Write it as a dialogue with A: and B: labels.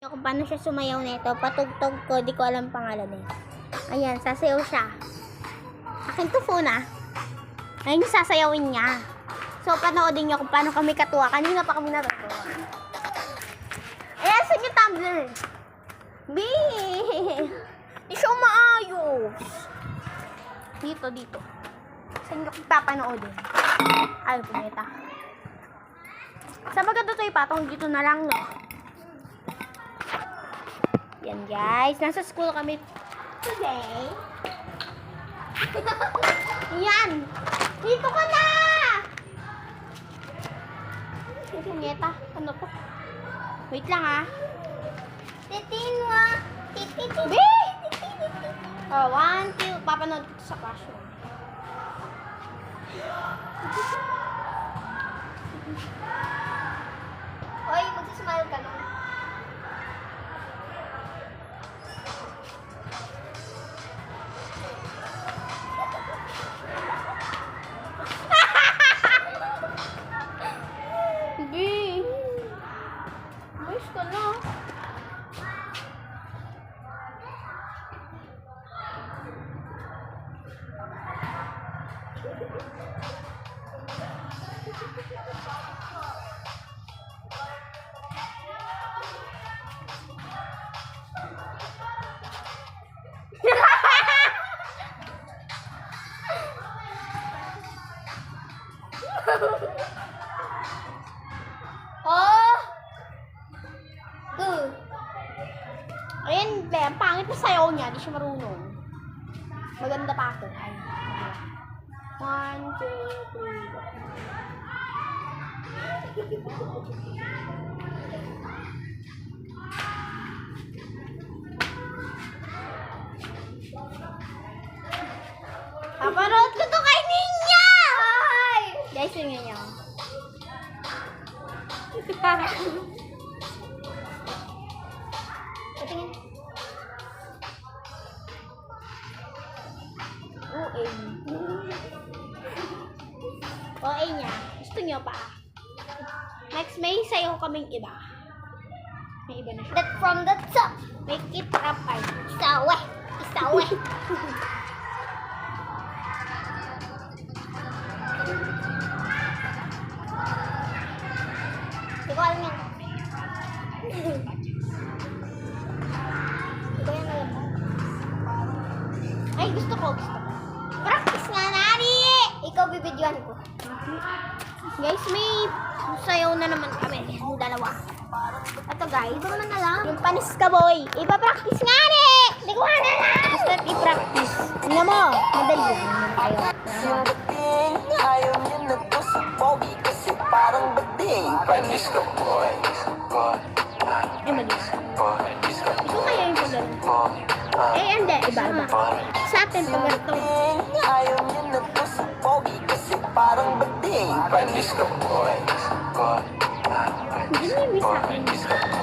A: Kung paano siya sumayaw nito, patugtog ko, di ko alam pangalan eh. Ayan, sasayaw siya. Akin to phone ah. Ayun yung sasayawin niya. So, panoodin niyo kung paano kami katuwa. Kanina pa kami natutuwa. Ayan, saan yung tumbler? B! Di siya maayos. Dito. Saan yung papanoodin? Ay, pumita. Sa maganda to ipatong dito na lang, no? Yan guys, nasa school kami today. Yan! Dito ka na! Punyeta, ano to? Wait lang ah. Titinwa! Tititin! Oh, 1, 2, papanood ko sa classroom. Hoy, magsismile ka na. Hindi. Ayos ka na. Oh! Ayan, ang pangit na sayaw niya. Di siya marunong. Maganda pa ako. Ay, 1, 2, 3. Paparot ko to kay Ninya! Ay! Guys, yun niya. Patingin. OA niya. Gusto niyo pa. Next, may sayo kaming iba. May iba na siya. That from the top. Make it up ay. Isawe. Hindi ko alam yan. Ay, gusto ko. Practice nga, Nari! Ikaw bibidyohan ko. Guys, may sayaw na naman kami. Yung dalawa. Ito guys. Ito na lang. Yung panis ka, boy. Ipa-practice nga, Nari! Hindi ko na lang! Basta i-practice. Tingnan mo. Madali lang.
B: Ayaw niya na to sa pogi kasi parang bading. Panis ka, boy.
A: Ay, mali. Ito kaya yung pag-ganito. Hindi. Iba. Sa atin, pag-ganito.
B: Ayaw niya na to sa pogi kasi parang bading. Panis ka, boy.
A: Hindi mo yung sa akin.